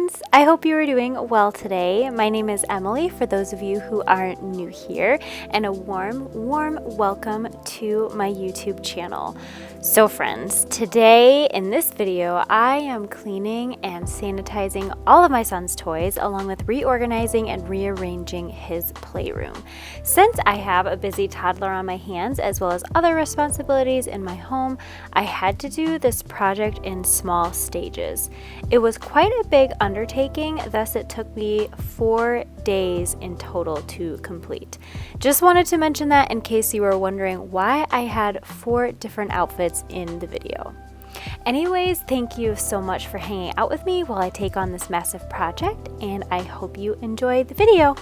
friends! I hope you are doing well today. My name is Emily, for those of you who are new here, and a warm welcome to my YouTube channel. So friends, today in this video, I am cleaning and sanitizing all of my son's toys, along with reorganizing and rearranging his playroom. Since I have a busy toddler on my hands, as well as other responsibilities in my home, I had to do this project in small stages. It was quite a big undertaking, thus it took me 4 days in total to complete. Just wanted to mention that in case you were wondering why I had 4 different outfits in the video. Anyways, thank you so much for hanging out with me while I take on this massive project, and I hope you enjoy the video.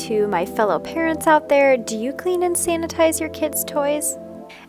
To my fellow parents out there, do you clean and sanitize your kids' toys?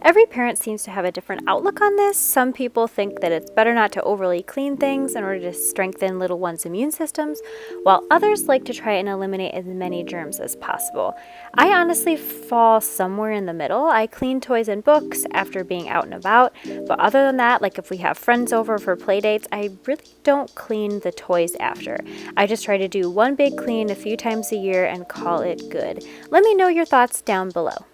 Every parent seems to have a different outlook on this. Some people think that it's better not to overly clean things in order to strengthen little ones' immune systems, while others like to try and eliminate as many germs as possible. I honestly fall somewhere in the middle. I clean toys and books after being out and about, but other than that, like if we have friends over for play dates, I really don't clean the toys after. I just try to do one big clean a few times a year and call it good. Let me know your thoughts down below.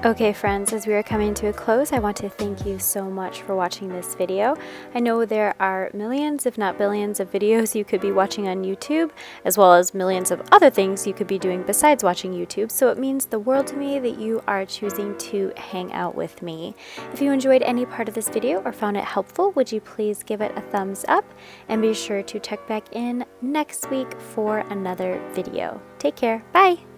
Okay friends, as we are coming to a close, I want to thank you so much for watching this video. I know there are millions, if not billions, of videos you could be watching on YouTube, as well as millions of other things you could be doing besides watching YouTube, so it means the world to me that you are choosing to hang out with me. If you enjoyed any part of this video or found it helpful, would you please give it a thumbs up, and be sure to check back in next week for another video. Take care, bye!